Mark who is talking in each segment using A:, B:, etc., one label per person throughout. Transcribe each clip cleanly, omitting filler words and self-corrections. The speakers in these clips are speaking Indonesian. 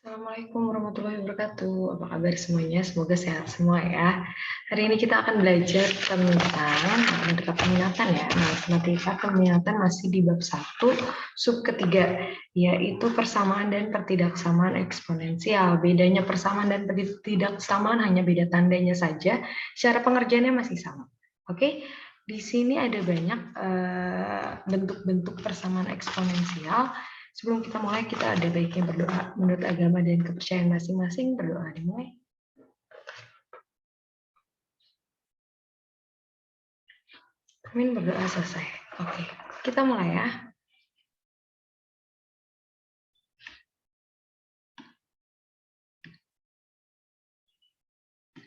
A: Assalamualaikum warahmatullahi wabarakatuh. Apa kabar semuanya? Semoga sehat semua ya. Hari ini kita akan belajar tentang matematika peminatan ya. Nah, matematika peminatan masih di bab 1, sub ketiga, yaitu persamaan dan pertidaksamaan eksponensial. Bedanya persamaan dan pertidaksamaan hanya beda tandanya saja, cara pengerjaannya masih sama. Oke, di sini ada banyak bentuk-bentuk persamaan eksponensial. Sebelum kita mulai, kita ada baiknya berdoa. Menurut agama dan kepercayaan masing-masing, berdoa dimulai. Amin, berdoa selesai. Oke, kita mulai ya.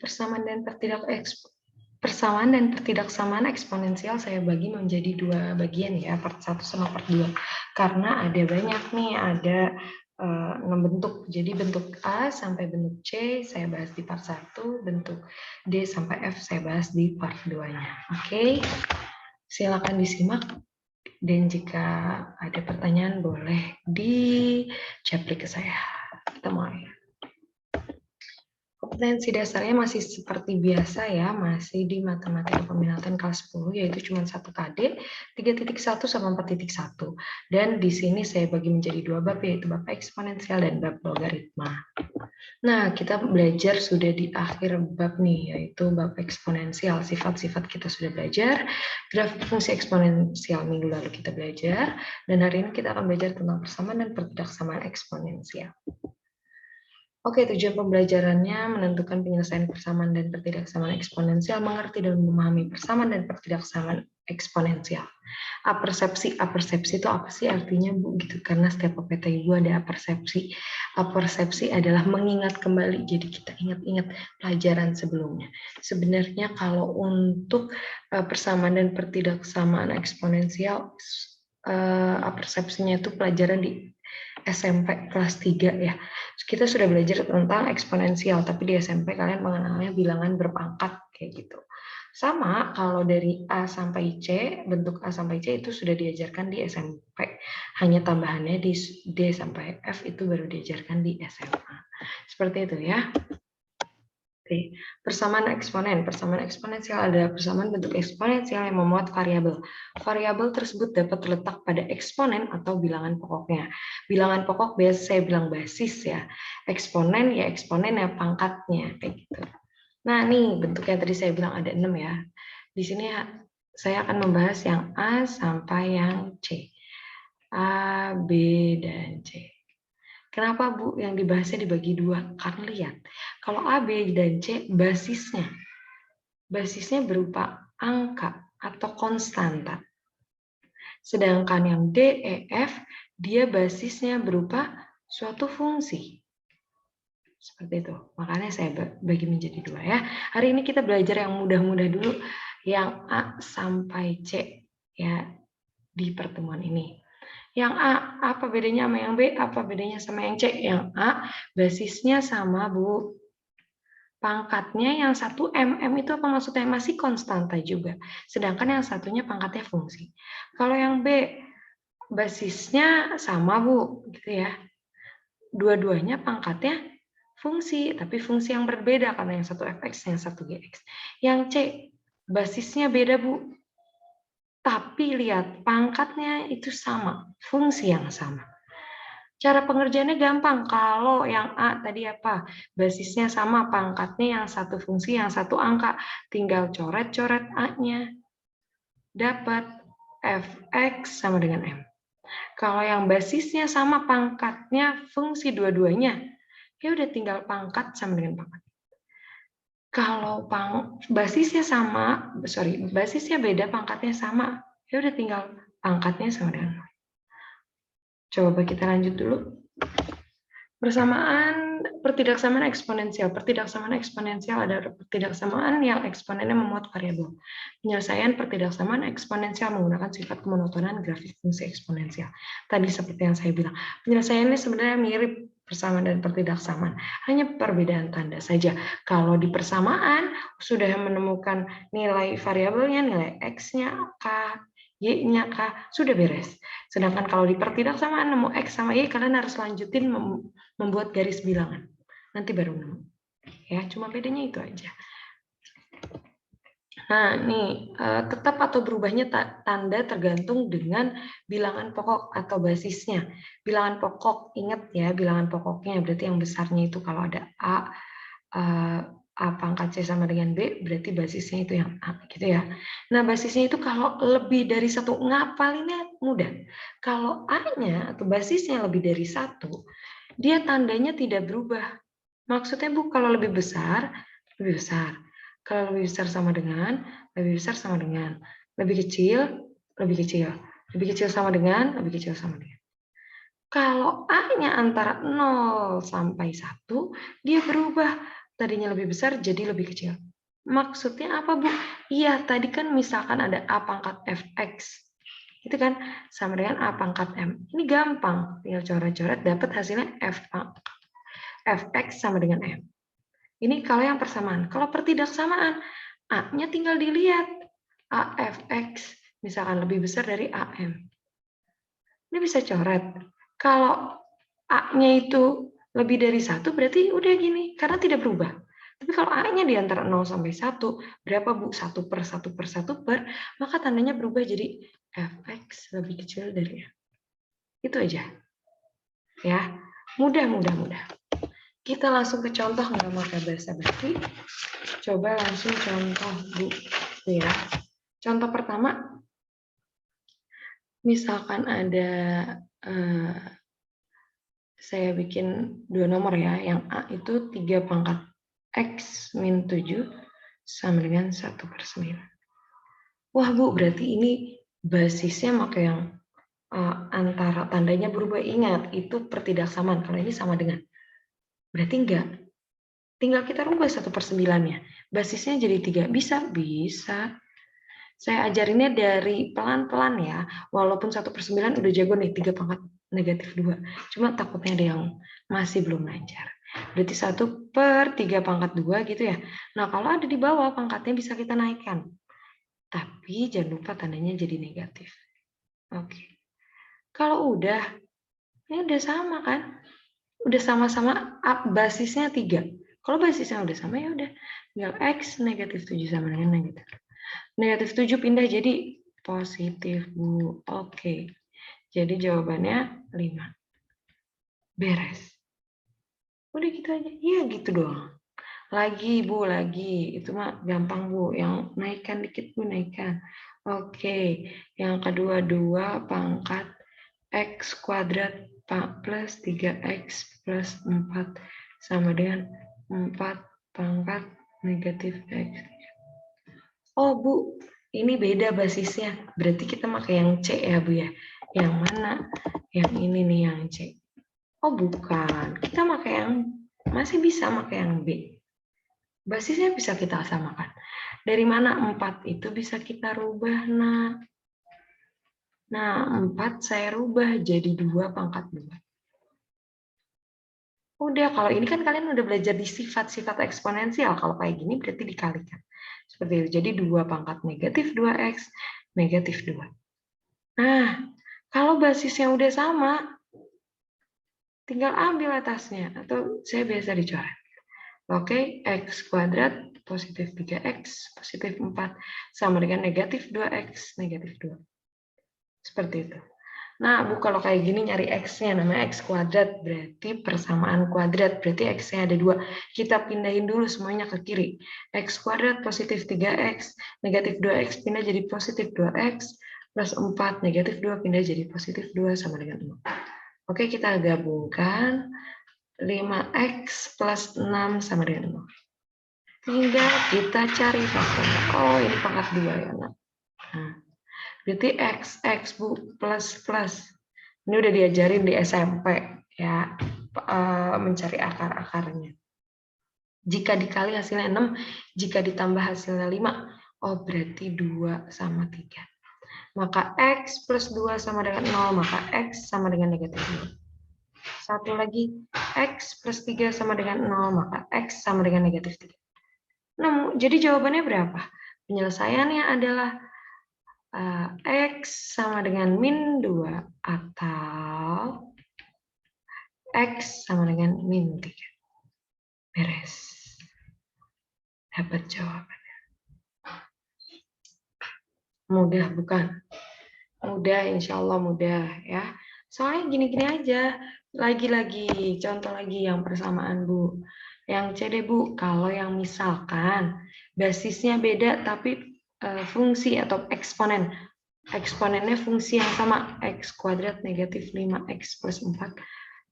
A: Persamaan dan pertidaksamaan eksponensial saya bagi menjadi dua bagian ya, part 1 sama part 2. Karena ada banyak nih, ada 6 bentuk. Jadi bentuk A sampai bentuk C saya bahas di part 1, bentuk D sampai F saya bahas di part 2-nya. Oke, silakan disimak. Dan jika ada pertanyaan boleh di-japri ke saya. Kita mulai. Kompetensi dasarnya masih seperti biasa ya, masih di matematika peminatan kelas 10, yaitu cuma 1 KD, 3.1 sama 4.1. Dan di sini saya bagi menjadi dua bab, yaitu bab eksponensial dan bab logaritma. Nah, kita belajar sudah di akhir bab nih, yaitu bab eksponensial. Sifat-sifat kita sudah belajar, grafik fungsi eksponensial minggu lalu kita belajar, dan hari ini kita akan belajar tentang persamaan dan pertidaksamaan eksponensial. Oke, tujuan pembelajarannya menentukan penyelesaian persamaan dan pertidaksamaan eksponensial, mengerti dan memahami persamaan dan pertidaksamaan eksponensial. Apersepsi itu apa sih artinya, Bu? Gitu, karena setiap PPT Ibu ada apersepsi. Apersepsi adalah mengingat kembali, jadi kita ingat-ingat pelajaran sebelumnya. Sebenarnya kalau untuk persamaan dan pertidaksamaan eksponensial, apersepsinya itu pelajaran di SMP kelas 3 ya. Kita sudah belajar tentang eksponensial, tapi di SMP kalian mengenalnya bilangan berpangkat kayak gitu. Sama kalau dari A sampai C, bentuk A sampai C itu sudah diajarkan di SMP. Hanya tambahannya di D sampai F itu baru diajarkan di SMA. Seperti itu ya. Oke, persamaan eksponen. Persamaan eksponensial adalah persamaan bentuk eksponensial yang memuat variabel. Variabel tersebut dapat terletak pada eksponen atau bilangan pokoknya. Bilangan pokok biasa saya bilang basis ya. Eksponen ya pangkatnya kayak gitu. Nah, nih bentuknya tadi saya bilang ada 6 ya. Di sini saya akan membahas yang A sampai yang C. A, B, dan C. Kenapa Bu yang dibahasnya dibagi dua? Karena lihat, kalau A, B, dan C basisnya berupa angka atau konstanta. Sedangkan yang D, E, F, dia basisnya berupa suatu fungsi. Seperti itu. Makanya saya bagi menjadi dua ya. Hari ini kita belajar yang mudah-mudah dulu, yang A sampai C ya di pertemuan ini. Yang A, apa bedanya sama yang B? Apa bedanya sama yang C? Yang A, basisnya sama, Bu. Pangkatnya yang satu MM itu apa maksudnya? Masih konstanta juga. Sedangkan yang satunya pangkatnya fungsi. Kalau yang B, basisnya sama, Bu. Gitu ya. Dua-duanya pangkatnya fungsi, tapi fungsi yang berbeda karena yang satu fx, yang satu gx. Yang C, basisnya beda, Bu. Tapi lihat, pangkatnya itu sama, fungsi yang sama. Cara pengerjaannya gampang. Kalau yang A tadi apa? Basisnya sama, pangkatnya yang satu fungsi, yang satu angka. Tinggal coret-coret A-nya. Dapat fx sama dengan M. Kalau yang basisnya sama, pangkatnya fungsi dua-duanya, ya udah tinggal pangkat sama dengan pangkat. Kalau basisnya sama, basisnya beda, pangkatnya sama, ya udah tinggal pangkatnya sama dengan 0. Coba kita lanjut dulu. Pertidaksamaan eksponensial. Pertidaksamaan eksponensial adalah pertidaksamaan yang eksponennya memuat variabel. Penyelesaian pertidaksamaan eksponensial menggunakan sifat kemonotonan grafik fungsi eksponensial. Tadi seperti yang saya bilang, penyelesaiannya sebenarnya mirip persamaan dan pertidaksamaan, hanya perbedaan tanda saja. Kalau di persamaan sudah menemukan nilai variabelnya, nilai X-nya K, Y-nya K, sudah beres. Sedangkan kalau di pertidak samaan nemu X sama Y, kalian harus lanjutin membuat garis bilangan. Nanti baru nemu. Ya, cuma bedanya itu aja. Nah, nih, tetap atau berubahnya tanda tergantung dengan bilangan pokok atau basisnya. Bilangan pokok, ingat ya, bilangan pokoknya berarti yang besarnya itu kalau ada A pangkat C sama dengan B, berarti basisnya itu yang A, gitu ya. Nah, basisnya itu kalau lebih dari satu, ngapalinnya mudah. Kalau A-nya atau basisnya lebih dari satu, dia tandanya tidak berubah. Maksudnya, Bu, kalau lebih besar, lebih besar. Kalau lebih besar sama dengan, lebih besar sama dengan. Lebih kecil, lebih kecil. Lebih kecil sama dengan, lebih kecil sama dengan. Kalau A-nya antara 0 sampai 1, dia berubah. Tadinya lebih besar jadi lebih kecil. Maksudnya apa, Bu? Iya, tadi kan misalkan ada A pangkat fx. Itu kan sama dengan A pangkat M. Ini gampang. Tinggal coret-coret, dapat hasilnya fx sama dengan M. Ini kalau yang persamaan. Kalau pertidaksamaan, A-nya tinggal dilihat. AFX, misalkan lebih besar dari AM. Ini bisa coret. Kalau A-nya itu lebih dari 1, berarti udah gini, karena tidak berubah. Tapi kalau A-nya di antara 0 sampai 1, berapa, Bu? 1 per 1 per 1 per, maka tandanya berubah jadi Fx lebih kecil dari M. Itu aja. Ya, mudah. Kita langsung ke contoh, nggak pakai basa-basi. Coba langsung contoh, Bu. Ya. Contoh pertama, misalkan ada saya bikin 2 nomor ya, yang A itu 3 pangkat X min 7 sama dengan 1 per 9. Wah, Bu, berarti ini basisnya pakai yang antara tandanya berubah. Ingat, itu pertidaksamaan. Kalau ini sama dengan. Berarti enggak. Tinggal kita rubah 1 per 9-nya. Basisnya jadi 3. Bisa? Bisa. Saya ajarinnya dari pelan-pelan ya. Walaupun 1 per 9 udah jago nih, 3 pangkat negatif 2. Cuma takutnya ada yang masih belum lancar. Berarti 1 per 3 pangkat 2 gitu ya. Nah, kalau ada di bawah, pangkatnya bisa kita naikkan. Tapi jangan lupa tandanya jadi negatif. Oke. Kalau udah, ini udah sama kan? Udah sama-sama basisnya 3. Kalau basisnya udah sama, ya udah. Tinggal X negatif 7 sama dengan negatif. Negatif 7 pindah jadi positif, Bu. Oke. Jadi jawabannya 5. Beres. Udah gitu aja. Iya gitu doang. Lagi, Bu, lagi. Itu mah gampang, Bu. Yang naikkan dikit, Bu, naikkan. Oke. Yang kedua, 2 pangkat X kuadrat plus 3X plus 4 sama dengan 4 pangkat negatif X. Oh, Bu, ini beda basisnya. Berarti kita pakai yang C ya, Bu ya. Yang mana? Yang ini nih yang C. Oh, bukan. Kita pakai yang, masih bisa pakai yang B. Basisnya bisa kita samakan. Dari mana 4 itu bisa kita rubah, nah. Nah, 4 saya rubah jadi 2 pangkat 2. Udah, kalau ini kan kalian udah belajar di sifat-sifat eksponensial. Kalau kayak gini berarti dikalikan. Seperti itu. Jadi 2 pangkat negatif 2X, negatif 2. Nah, kalau basisnya udah sama, tinggal ambil atasnya. Atau saya biasa dicoret. Oke, X kuadrat positif 3X, positif 4. Sama dengan negatif 2X, negatif 2. Seperti itu. Nah, Bu, kalau kayak gini nyari X-nya, namanya X kuadrat, berarti persamaan kuadrat, berarti X-nya ada 2. Kita pindahin dulu semuanya ke kiri. X kuadrat positif 3X, negatif 2X pindah jadi positif 2X, plus 4, negatif 2 pindah jadi positif 2 sama dengan 0. Oke, kita gabungkan 5X plus 6 sama dengan 0. Tinggal kita cari faktornya. Oh, ini pangkat 2 ya, nak. Nah, berarti X, Bu, plus. Ini udah diajarin di SMP, ya, mencari akar-akarnya. Jika dikali hasilnya 6, jika ditambah hasilnya 5, oh berarti 2 sama 3. Maka X plus 2 sama dengan 0, maka X sama dengan negatif 2. Satu lagi, X plus 3 sama dengan 0, maka X sama dengan negatif 3. Nah, jadi jawabannya berapa? Penyelesaiannya adalah X sama dengan min 2 atau X sama dengan min 3. Beres. Dapat jawabannya. Mudah bukan? Mudah, insya Allah mudah ya. Soalnya gini-gini aja. Lagi-lagi, contoh lagi yang persamaan Bu. Yang C deh Bu, kalau yang misalkan basisnya beda tapi fungsi atau eksponen. Eksponennya fungsi yang sama, X kuadrat negatif 5X plus 4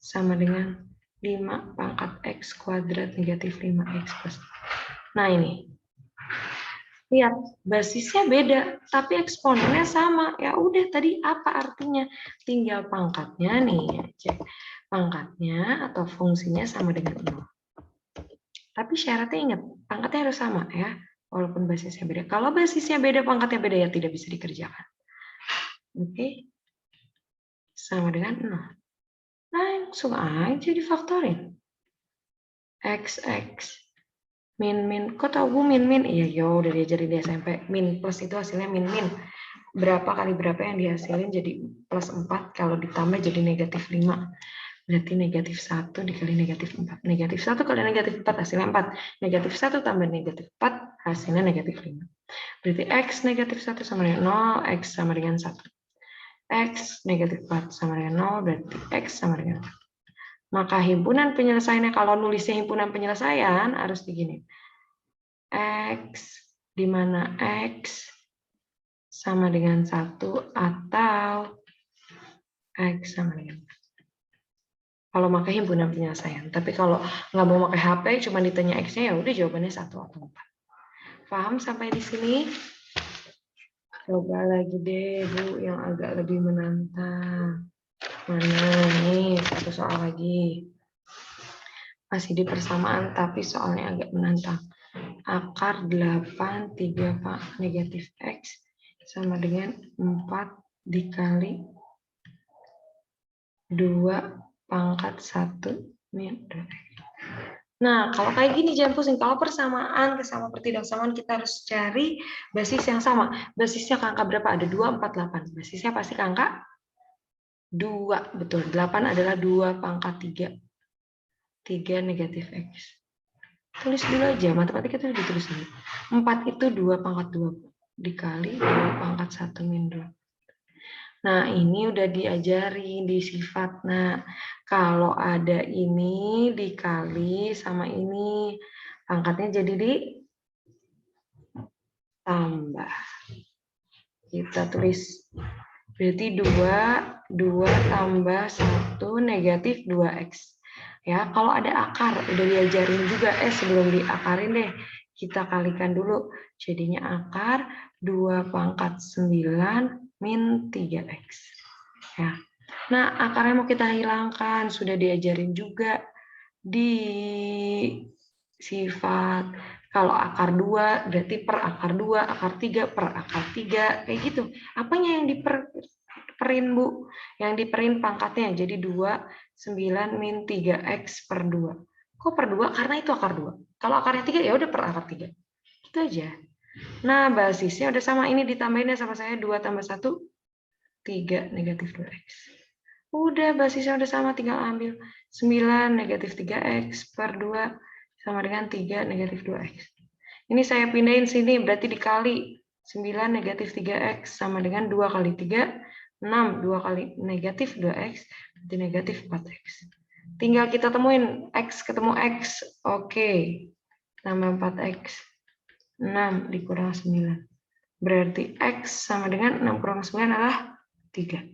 A: sama dengan 5 pangkat X kuadrat negatif 5X plus 4. Nah ini. Lihat, basisnya beda, tapi eksponennya sama. Ya udah, tadi apa artinya? Tinggal pangkatnya nih, cek. Pangkatnya atau fungsinya sama dengan 0. Tapi syaratnya ingat, pangkatnya harus sama ya, walaupun basisnya beda. Kalau basisnya beda, pangkatnya beda, ya tidak bisa dikerjakan. Oke? Sama dengan 0. Langsung aja difaktorin. XX min. Kok tau Bu min? Iya, yo udah diajarin di SMP. Min plus itu hasilnya min. Berapa kali berapa yang dihasilin jadi plus 4, kalau ditambah jadi negatif 5. Berarti negatif 1 dikali negatif 4. Negatif 1 kali negatif 4 hasilnya 4. Negatif 1 tambah negatif 4 hasilnya negatif 5. Berarti X negatif 1 sama dengan 0, X sama dengan 1. X negatif 4 sama dengan 0, berarti X sama dengan 4. Maka himpunan penyelesaiannya, kalau nulisnya himpunan penyelesaian, harus begini. X, di mana X sama dengan 1 atau X sama dengan 4. Kalau pakai himpunan penyelesaian. Tapi kalau nggak mau pakai HP, cuma ditanya X-nya, ya udah jawabannya 1 atau 4. Paham sampai di sini? Coba lagi deh, Bu, yang agak lebih menantang. Mana nih, satu soal lagi. Masih di persamaan, tapi soalnya agak menantang. Akar 8, 3 negatif X sama dengan 4 dikali 2 pangkat 1 min 2X. Nah, kalau kayak gini jangan pusing. Kalau persamaan, kesama pertidaksamaan, kita harus cari basis yang sama. Basisnya ke angka berapa? Ada 2, 4, 8. Basisnya pasti ke angka 2. Betul, 8 adalah 2 pangkat 3. 3 negatif X. Tulis dulu aja, matematika itu ditulis dulu. 4 itu 2 pangkat 2 dikali 2 pangkat 1 min 2. Nah, ini udah diajari di sifat. Nah, kalau ada ini dikali sama ini, pangkatnya jadi ditambah. Kita tulis. Berarti 2 tambah 1 negatif 2X. Ya, kalau ada akar, udah diajarin juga. Sebelum diakarin deh, kita kalikan dulu. Jadinya akar 2 pangkat 9 min 3X. Ya. Nah, akarnya mau kita hilangkan. Sudah diajarin juga di sifat. Kalau akar 2, berarti per akar 2, akar 3, per akar 3. Kayak gitu. Apanya yang diperin, Bu? Yang diperin pangkatnya. Jadi 2, 9 min 3X per 2. Kok per 2? Karena itu akar 2. Kalau akarnya 3, ya udah per akar 3. Gitu aja. Nah, basisnya udah sama. Ini ditambahinnya sama saya 2 tambah 1, 3 negatif 2X. Udah, basisnya udah sama. Tinggal ambil 9 negatif 3X per 2 sama dengan 3 negatif 2X. Ini saya pindahin sini, berarti dikali 9 negatif 3X sama dengan 2 kali 3, 6. 2 kali negatif 2X, berarti negatif 4X. Tinggal kita temuin X ketemu X. Oke. Tambah 4X. 6 dikurang 9. Berarti X sama dengan 6 kurang 9 adalah 3.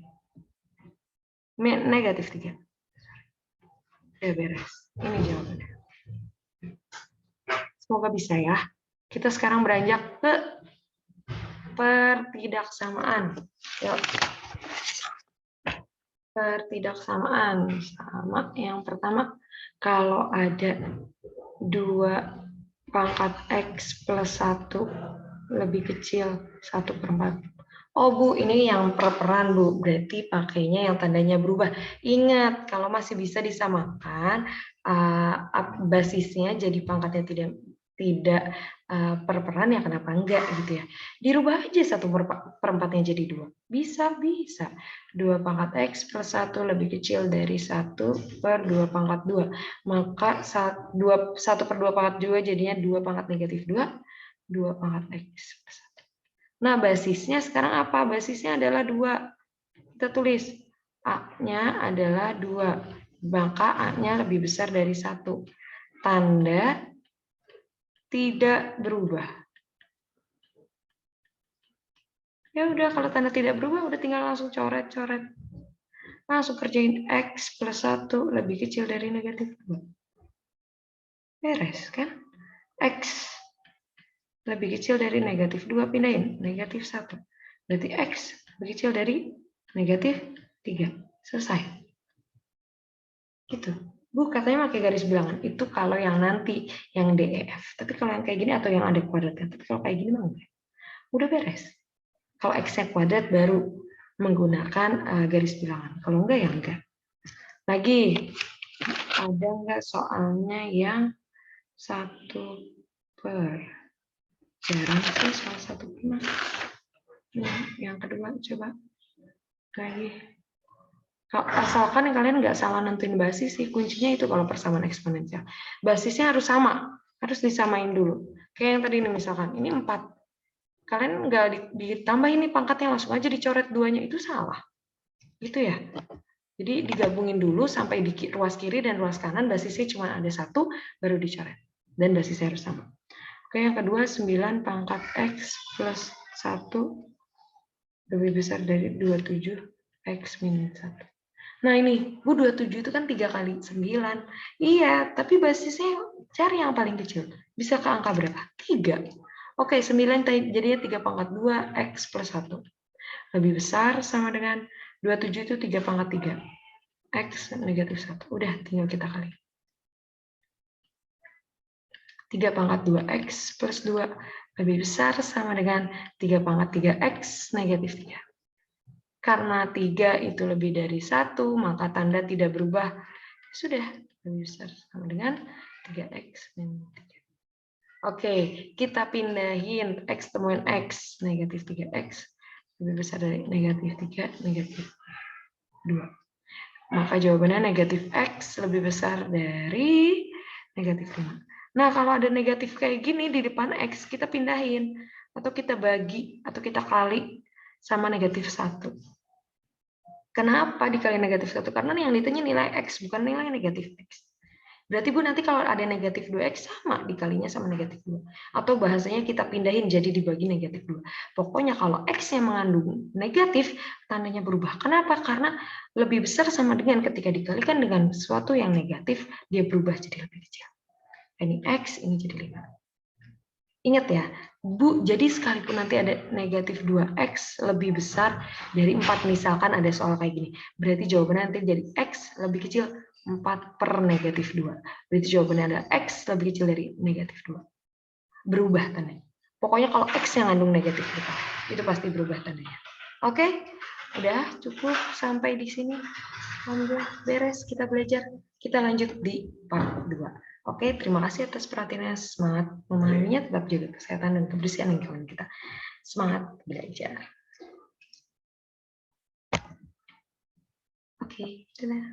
A: Negatif 3. Udah beres. Ini jawabannya. Semoga bisa ya. Kita sekarang beranjak ke pertidaksamaan. Yuk. Pertidaksamaan. Sama yang pertama, kalau ada 2 pangkat X plus 1 lebih kecil 1/4. Oh Bu, ini yang perperan Bu, berarti pakainya yang tandanya berubah. Ingat, kalau masih bisa disamakan, basisnya jadi pangkatnya tidak tidak per-peran ya kenapa enggak gitu ya. Dirubah aja 1/4-nya jadi 2. Bisa. 2 pangkat X plus 1 lebih kecil dari 1/2 pangkat 2. Maka 1/2 pangkat 2 jadinya 2 pangkat negatif 2. 2 pangkat X plus 1. Nah, basisnya sekarang apa? Basisnya adalah 2. Kita tulis A-nya adalah 2. Maka A-nya lebih besar dari 1. Tanda tidak berubah. Ya udah, kalau tanda tidak berubah udah tinggal langsung coret-coret. Langsung kerjain X plus 1 lebih kecil dari negatif 2. Beres kan? X lebih kecil dari negatif 2, pindahin negatif 1. Berarti X lebih kecil dari negatif 3. Selesai. Gitu. Bu, katanya pakai garis bilangan. Itu kalau yang nanti, yang DEF. Tapi kalau yang kayak gini atau yang ada kuadratnya. Tapi kalau kayak gini mah enggak. Udah beres. Kalau X-nya kuadrat baru menggunakan garis bilangan. Kalau enggak ya enggak. Lagi, ada enggak soalnya yang 1/. Jarang sih soal 1/. Nah, yang kedua coba lagi. Asalkan kalian nggak salah nentuin basis sih, kuncinya itu kalau persamaan eksponensial. Basisnya harus sama, harus disamain dulu. Kayak yang tadi nih misalkan, ini 4. Kalian nggak ditambah ini pangkatnya, langsung aja dicoret 2-nya, itu salah. Gitu ya. Jadi digabungin dulu sampai di ruas kiri dan ruas kanan, basisnya cuma ada 1, baru dicoret. Dan basisnya harus sama. Oke, yang kedua 9 pangkat X plus 1 lebih besar dari 27 X minus 1. Nah ini, Bu, 27 itu kan 3 kali 9. Iya, tapi basisnya cari yang paling kecil. Bisa ke angka berapa? 3. Oke, 9 jadinya 3 pangkat 2 X plus 1. Lebih besar sama dengan 27 itu 3 pangkat 3. X negatif 1. Udah, tinggal kita kali. 3 pangkat 2X plus 2 lebih besar sama dengan 3 pangkat 3X negatif 3. Karena 3 itu lebih dari 1, maka tanda tidak berubah. Sudah, lebih besar sama dengan 3X min 3. Oke, kita pindahin X temuin X, negatif 3X. Lebih besar dari negatif 3, negatif 2. Maka jawabannya negatif X lebih besar dari negatif 5. Nah, kalau ada negatif kayak gini di depan X, kita pindahin. Atau kita bagi, atau kita kali sama negatif 1. Kenapa dikali negatif 1? Karena yang ditanya nilai X, bukan nilai negatif X. Berarti Bu nanti kalau ada negatif 2X sama dikalinya sama negatif 2. Atau bahasanya kita pindahin jadi dibagi negatif 2. Pokoknya kalau X yang mengandung negatif, tandanya berubah. Kenapa? Karena lebih besar sama dengan ketika dikalikan dengan sesuatu yang negatif, dia berubah jadi lebih kecil. Ini X, ini jadi 5. Ingat ya, Bu, jadi sekalipun nanti ada negatif 2X lebih besar dari 4, misalkan ada soal kayak gini, berarti jawabannya nanti jadi X lebih kecil 4 per negatif 2. Berarti jawabannya ada X lebih kecil dari negatif 2. Berubah tandanya. Pokoknya kalau X yang ngandung negatif itu pasti berubah tandanya. Oke, udah cukup sampai di sini. Alhamdulillah, beres kita belajar. Kita lanjut di part 2. Oke, terima kasih atas perhatiannya. Semangat memahaminya, tetap jaga kesehatan dan kebersihan lingkungan kita. Semangat belajar. Oke, dadah.